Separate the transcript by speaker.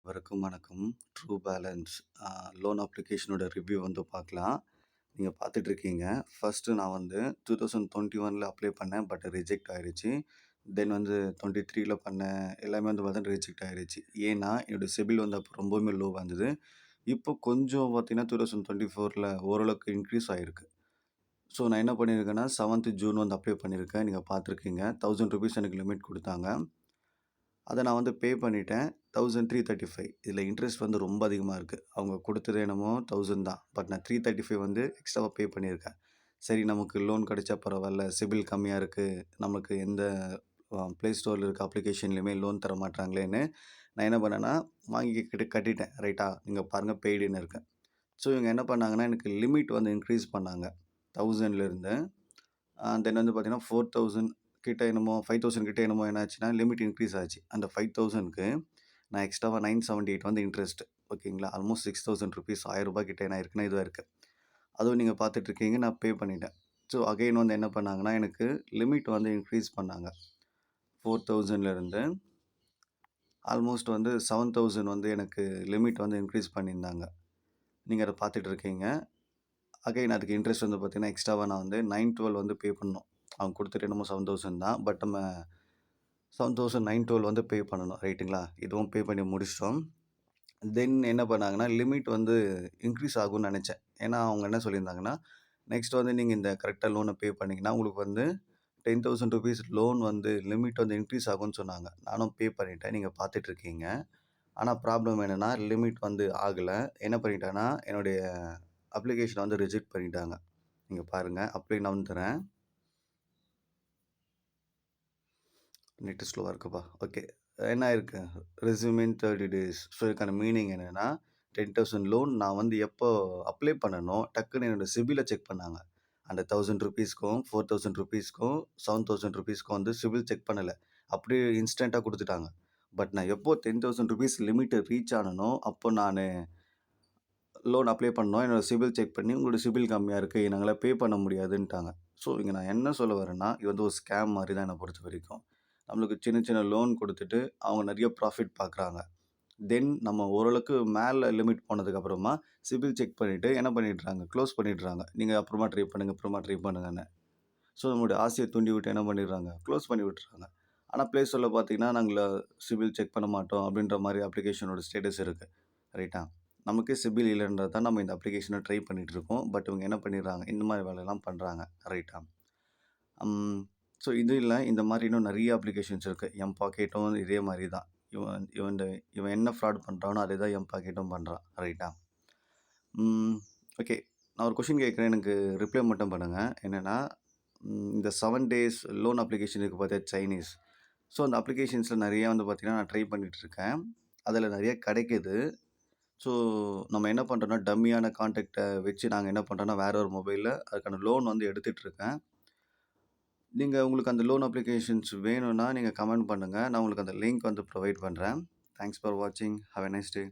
Speaker 1: அனைவருக்கும் வணக்கம். True balance loan அப்ளிகேஷனோட review வந்து பார்க்கலாம். நீங்க பார்த்துட்ருக்கீங்க. ஃபர்ஸ்ட்டு நான் வந்து 2021ல அப்ளை பண்ணேன். பட் ரிஜெக்ட் ஆயிருச்சு. தென் வந்து 23ல பண்ணேன். எல்லாமே வந்து பார்த்தீங்கன்னா ரிஜெக்ட் ஆயிருச்சு. ஏன்னா, என்னோட சிபில் வந்து அப்போ ரொம்பவுமே லோவா இருந்தது. இப்போ கொஞ்சம் பார்த்தீங்கன்னா 2024ல ஓரளவுக்கு இன்க்ரீஸ் ஆயிருக்கு. ஸோ நான் என்ன பண்ணியிருக்கேன்னா, 7த் ஜூன் வந்து அப்ளை பண்ணியிருக்கேன். நீங்க பார்த்துருக்கீங்க. ₹1000 எனக்கு லிமிட் குடுத்தாங்க. அத நான் வந்து பே பண்ணிட்டேன். 1335 இதில இன்ட்ரெஸ்ட் வந்து ரொம்ப அதிகமா இருக்கு. அவங்க குடுத்தது என்னமோ 1000 தான். பட் நான் 335 வந்து எக்ஸ்ட்ராவா பே பண்ணியிருக்கேன். சரி நமக்கு லோன் கிடைச்சா பரவால்ல. சிபில் கம்மியா இருக்கு. நமக்கு எந்த Play Storeல இருக்க அப்ளிகேஷன்லயுமே லோன் தர மாட்றாங்களேன்னு, நான் என்ன பண்ணேன்னா, வாங்கி கட்டிட்டேன். ரைட்டா? இங்க பாருங்க பெய்டுன்னு இருக்கு. ஸோ இவங்க என்ன பண்ணாங்கன்னா, எனக்கு லிமிட் வந்து இன்க்ரீஸ் பண்ணாங்க. 1000லேருந்து தென் வந்து பார்த்தீங்கன்னா, 4000 கிட்ட என்னமோ 5000 கிட்ட என்னமோ என்னாச்சுன்னா, லிமிட் இன்க்ரீஸ் ஆச்சு. அந்த 5000க்கு நான் எக்ஸ்ட்ராவா 978 வந்து இன்ட்ரெஸ்ட். ஓகேங்களா? ஆல்மோஸ்ட் ₹6000 ரூ. 1000 கிட்ட என்ன இருக்குன்னா இதுவா இருக்கு. அதுவும் நீங்க பார்த்துட்ருக்கீங்க. நான் பே பண்ணிட்டேன். ஸோ அகைன் வந்து என்ன பண்ணாங்கன்னா, எனக்கு லிமிட் வந்து இன்க்ரீஸ் பண்ணாங்க. 4000லேருந்து ஆல்மோஸ்ட் வந்து 7000 வந்து எனக்கு லிமிட் வந்து இன்க்ரீஸ் பண்ணியிருந்தாங்க. நீங்க அத பார்த்துட்டு இருக்கீங்க. அகைன் அதுக்கு இன்ட்ரெஸ்ட் வந்து பார்த்தீங்கன்னா, எக்ஸ்ட்ராவா நான் வந்து 912 வந்து பே பண்ணணும். அவங்க குடுத்தது என்னமோ 7000 தான். பட் நம்ம 7912 வந்து பே பண்ணணும். ரைட்டுங்களா? இதுவும் பே பண்ணி முடிச்சுட்டோம். தென் என்ன பண்ணாங்கன்னா, லிமிட் வந்து இன்க்ரீஸ் ஆகும்னு நெனச்சேன். ஏன்னா, அவங்க என்ன சொல்லியிருந்தாங்கன்னா, நெக்ஸ்ட் வந்து நீங்க இந்த கரெக்ட்டா லோன பே பண்ணீங்கன்னா, உங்களுக்கு வந்து ₹10,000 லோன் வந்து லிமிட் வந்து இன்க்ரீஸ் ஆகும்னு சொன்னாங்க. நானும் பே பண்ணிட்டேன். நீங்க பார்த்துட்டு இருக்கீங்க. ஆனா ப்ராப்ளம் என்னன்னா, லிமிட் வந்து ஆகல. என்ன பண்ணிட்டேன்னா, என்னுடைய அப்ளிகேஷன வந்து ரிஜெக்ட் பண்ணிட்டாங்க. இங்க பாருங்க. அப்ளை நவுன்னு தரேன். நெட் ஸ்லோவா இருக்குப்பா. ஓகே. என்ன ஆயிருக்கு? ரெஸ்யூம் இன் 30 டேஸ். ஸோ இதுக்கான மீனிங் என்னன்னா, 10,000 லோன் நான் வந்து எப்போ அப்ளை பண்ணனோ, டக்குன்னு என்னோட சிபில செக் பண்ணாங்க. அந்த ₹1000க்கும், ₹4000க்கும், ₹7000க்கும் வந்து சிபில் செக் பண்ணல. அப்படியே இன்ஸ்டன்ட்டா குடுத்துட்டாங்க. பட் நான் எப்போ ₹10,000 லிமிட்ட ரீச் ஆனனோ, அப்போ நானு லோன் அப்ளை பண்ணோம். என்னோட சிபில் செக் பண்ணி, உங்களோட சிபில் கம்மியா இருக்கு. என்னால பே பண்ண முடியாதுன்ட்டாங்க. ஸோ இங்க நான் என்ன சொல்ல வரேன்னா, இது வந்து ஒரு ஸ்கேம் மாரி தான் என்ன பொறுத்தவரைக்கும். நம்மளுக்கு சின்ன சின்ன லோன் குடுத்துட்டு, அவங்க நெறைய ப்ராஃபிட் பார்க்குறாங்க. தென் நம்ம ஓரளவுக்கு மேல லிமிட் போனதுக்கப்புறமா, சிபில் செக் பண்ணிட்டு என்ன பண்ணிடுறாங்க, க்ளோஸ் பண்ணிடுறாங்க. நீங்க அப்புறமா ட்ரை பண்ணுங்க, அப்புறமா ட்ரை பண்ணுங்கன்னு. ஸோ நம்மளுடைய ஆசைய தூண்டி விட்டு என்ன பண்ணிடுறாங்க, க்ளோஸ் பண்ணி விட்டுர்றாங்க. ஆனா Play Storeல பார்த்தீங்கன்னா, நாங்க சிபில் செக் பண்ண மாட்டோம் அப்படின்ற மாரி அப்ளிகேஷனோட ஸ்டேட்டஸ் இருக்கு. ரைட்டா? நமக்கு சிபில் இல்லன்றது தான் நம்ம இந்த அப்ளிகேஷன ட்ரை பண்ணிட்டு இருக்கோம். பட் இவங்க என்ன பண்ணிடுறாங்க, இந்த மாரி வேலையெல்லாம் பண்றாங்க. ரைட்டா? ம். ஸோ இது இல்ல. இந்த மாரி இன்னும் நெறைய அப்ளிகேஷன்ஸ் இருக்கு. எம்பாக்கெட்டும் இதே மாரி தான். இவன் இவன் இந்த இவன் என்ன ஃப்ராட் பண்றானோ, அதே தான் எம்பாக்கெட்டும் பண்றான். ரைட்டா? ம். ஓகே. நான் ஒரு கொஸ்டின் கேட்கிறேன். எனக்கு ரிப்ளை மட்டும் பண்ணுங்க. என்னன்னா, இந்த 7 டேஸ் லோன் அப்ளிகேஷன் இருக்கு பாத்தியா சைனீஸ். ஸோ அந்த அப்ளிகேஷன்ஸ்ல நெறைய வந்து பார்த்தீங்கன்னா, நான் ட்ரை பண்ணிட்டு இருக்கேன். அதில நெறைய கிடைக்குது. ஸோ நம்ம என்ன பண்றோம்னா, டம்மியான கான்டாக்ட்ட வச்சு நாங்க என்ன பண்றோம்னா, வேற ஒரு மொபைல்ல அதுக்கான லோன் வந்து எடுத்துட்டு இருக்கேன். நீங்க உங்களுக்கு அந்த லோன் அப்ளிகேஷன்ஸ் வேணும்னா, நீங்க கமெண்ட் பண்ணுங்க. நான் உங்களுக்கு அந்த லிங்க் வந்து ப்ரொவைட் பண்றேன். தேங்க்ஸ் ஃபார் வாட்சிங். Have a nice day.